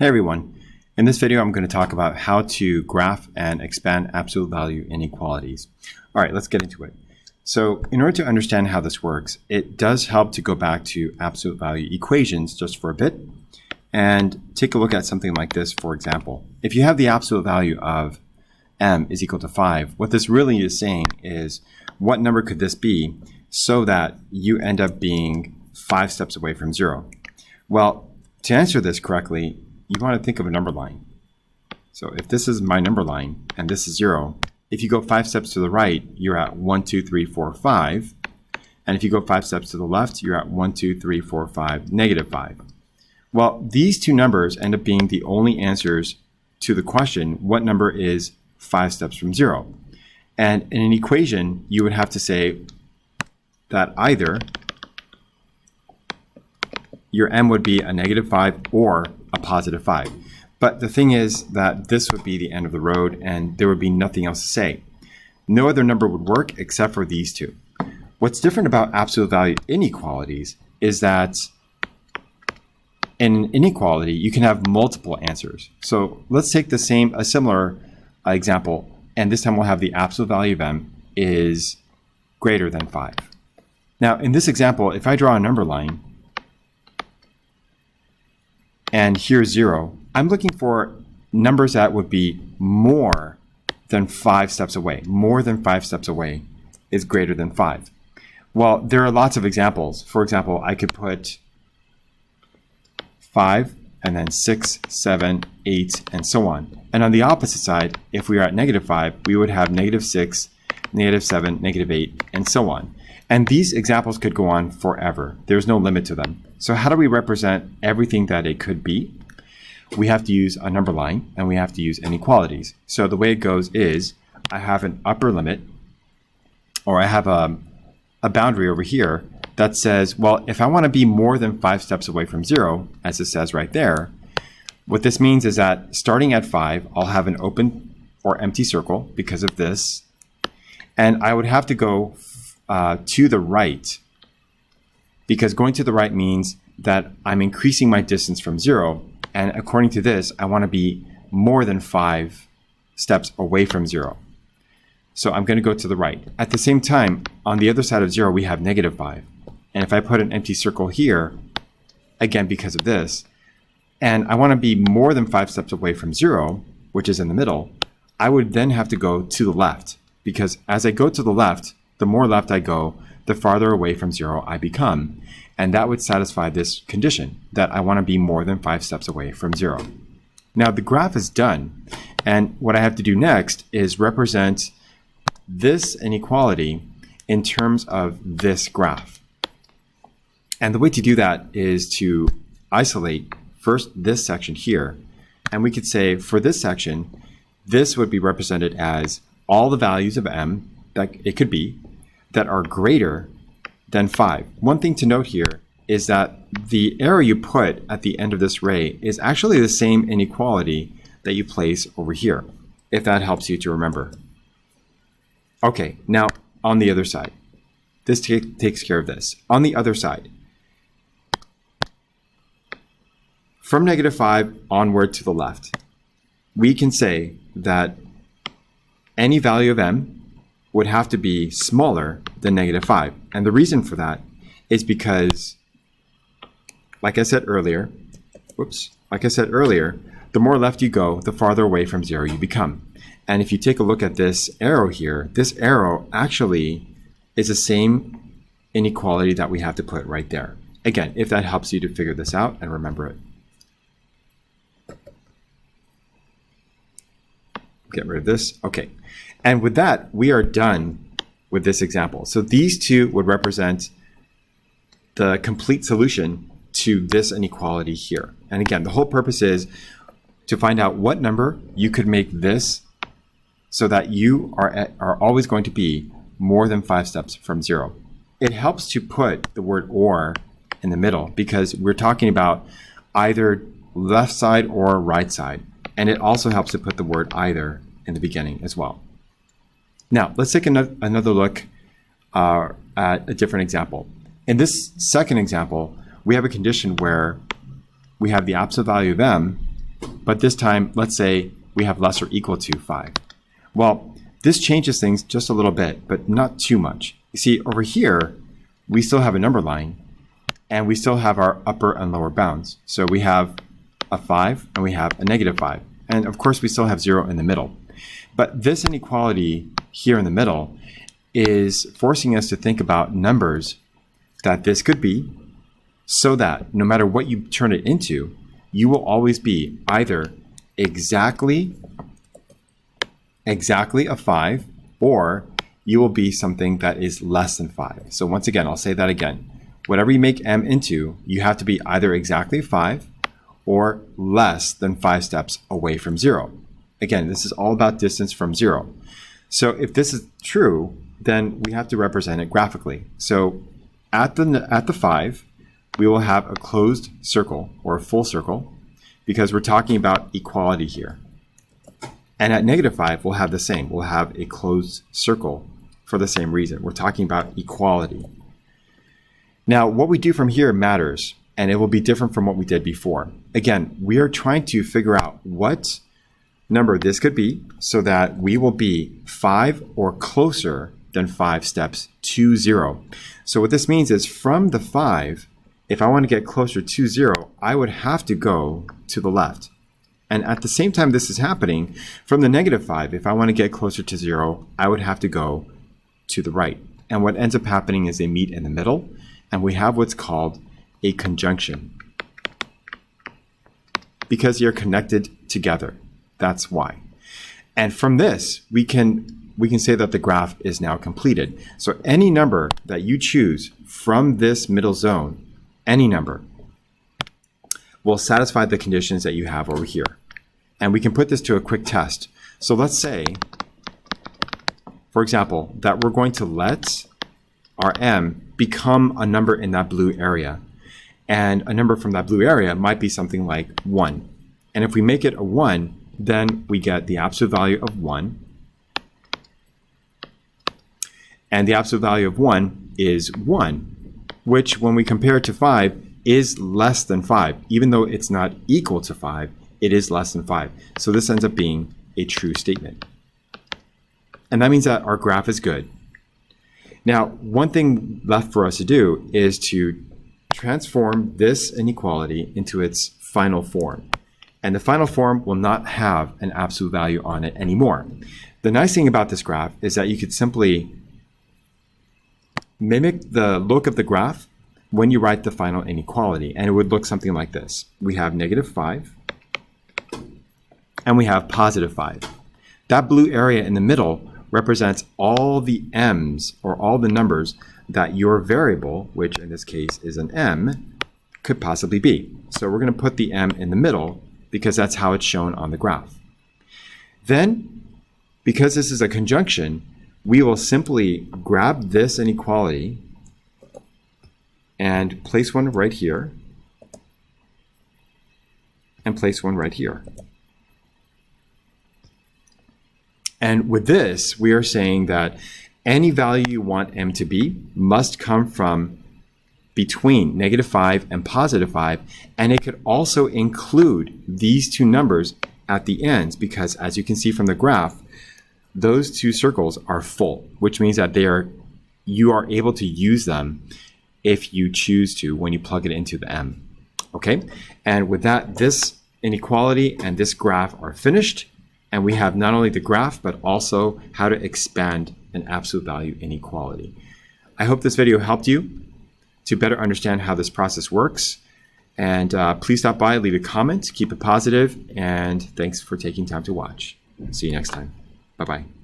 Hey everyone, in this video I'm going to talk about how to graph and expand absolute value inequalities. Alright, let's get into it. So in order to understand how this works, it does help to go back to absolute value equations just for a bit and take a look at something like this. For example, if you have the absolute value of m is equal to 5, what this really is saying is what number could this be so that you end up being 5 steps away from 0. Well, to answer this correctly, you want to think of a number line. So if this is my number line and this is 0, if you go 5 steps to the right, you're at 1, 2, 3, 4, 5. And if you go 5 steps to the left, you're at 1, 2, 3, 4, 5, negative 5. Well, these two numbers end up being the only answers to the question, what number is 5 steps from 0? And in an equation, you would have to say that either your m would be a negative 5 or a positive 5. But the thing is that this would be the end of the road and there would be nothing else to say. No other number would work except for these two. What's different about absolute value inequalities is that in an inequality, you can have multiple answers. So let's take a similar example, and this time we'll have the absolute value of m is greater than 5. Now in this example, if I draw a number line, and here's 0, I'm looking for numbers that would be more than 5 steps away. More than 5 steps away is greater than 5. Well, there are lots of examples. For example, I could put 5 and then 6, 7, 8, and so on. And on the opposite side, if we are at negative 5, we would have negative 6, negative 7, negative 8, and so on. And these examples could go on forever. There's no limit to them. So how do we represent everything that it could be? We have to use a number line and we have to use inequalities. So the way it goes is I have an upper limit, or I have a boundary over here that says, well, if I want to be more than 5 steps away from 0, as it says right there, what this means is that starting at 5, I'll have an open or empty circle because of this. And I would have to go to the right, because going to the right means that I'm increasing my distance from 0. And according to this, I want to be more than 5 steps away from 0. So I'm going to go to the right. At the same time, on the other side of 0, we have negative 5. And if I put an empty circle here, again, because of this, and I want to be more than 5 steps away from 0, which is in the middle, I would then have to go to the left. Because as I go to the left, the more left I go, the farther away from 0 I become. And that would satisfy this condition, that I want to be more than 5 steps away from 0. Now the graph is done, and what I have to do next is represent this inequality in terms of this graph. And the way to do that is to isolate first this section here, and we could say for this section, this would be represented as all the values of m that it could be that are greater than 5. One thing to note here is that the arrow you put at the end of this ray is actually the same inequality that you place over here, if that helps you to remember. Okay, now on the other side, this takes care of this. On the other side, from negative 5 onward to the left, we can say that any value of m would have to be smaller than negative 5. And the reason for that is because, like I said earlier, the more left you go, the farther away from 0 you become. And if you take a look at this arrow here, this arrow actually is the same inequality that we have to put right there. Again, if that helps you to figure this out and remember it. Get rid of this. Okay. And with that, we are done with this example. So these two would represent the complete solution to this inequality here. And again, the whole purpose is to find out what number you could make this so that you are always going to be more than 5 steps from 0. It helps to put the word or in the middle because we're talking about either left side or right side. And it also helps to put the word either in the beginning as well. Now, let's take another look at a different example. In this second example, we have a condition where we have the absolute value of m but this time, let's say we have less or equal to 5. Well, this changes things just a little bit, but not too much. You see, over here, we still have a number line, and we still have our upper and lower bounds. So we have a 5, and we have a -5. And of course, we still have 0 in the middle. But this inequality here in the middle is forcing us to think about numbers that this could be, so that no matter what you turn it into, you will always be either exactly a 5, or you will be something that is less than 5. So once again, I'll say that again. Whatever you make m into, you have to be either exactly 5 or less than 5 steps away from 0. Again, this is all about distance from 0. So if this is true, then we have to represent it graphically. So at the 5, we will have a closed circle or a full circle, because we're talking about equality here. And at -5, we'll have the same. We'll have a closed circle for the same reason. We're talking about equality. Now, what we do from here matters, and it will be different from what we did before. Again, we are trying to figure out what number this could be so that we will be 5 or closer than 5 steps to 0. So what this means is from the 5, if I want to get closer to 0, I would have to go to the left. And at the same time this is happening, from the -5, if I want to get closer to 0, I would have to go to the right. And what ends up happening is they meet in the middle, and we have what's called a conjunction, because you're connected together. That's why. And from this, we can say that the graph is now completed. So any number that you choose from this middle zone, any number, will satisfy the conditions that you have over here. And we can put this to a quick test. So let's say, for example, that we're going to let our m become a number in that blue area. And a number from that blue area might be something like 1. And if we make it a 1, then we get the absolute value of 1. And the absolute value of 1 is 1, which when we compare it to 5 is less than 5. Even though it's not equal to 5, it is less than 5. So this ends up being a true statement. And that means that our graph is good. Now, one thing left for us to do is to transform this inequality into its final form. And the final form will not have an absolute value on it anymore. The nice thing about this graph is that you could simply mimic the look of the graph when you write the final inequality, and it would look something like this. We have -5, and we have +5. That blue area in the middle represents all the m's, or all the numbers that your variable, which in this case is an m, could possibly be. So we're going to put the m in the middle because that's how it's shown on the graph. Then, because this is a conjunction, we will simply grab this inequality and place one right here, and place one right here. And with this, we are saying that any value you want m to be must come from between -5 and +5, and it could also include these two numbers at the ends, because as you can see from the graph, those two circles are full, which means that you are able to use them if you choose to when you plug it into the m. Okay, and with that, this inequality and this graph are finished, and we have not only the graph but also how to expand an absolute value inequality. I hope this video helped you to better understand how this process works, and please stop by, leave a comment, keep it positive, and thanks for taking time to watch. See you next time. Bye-bye.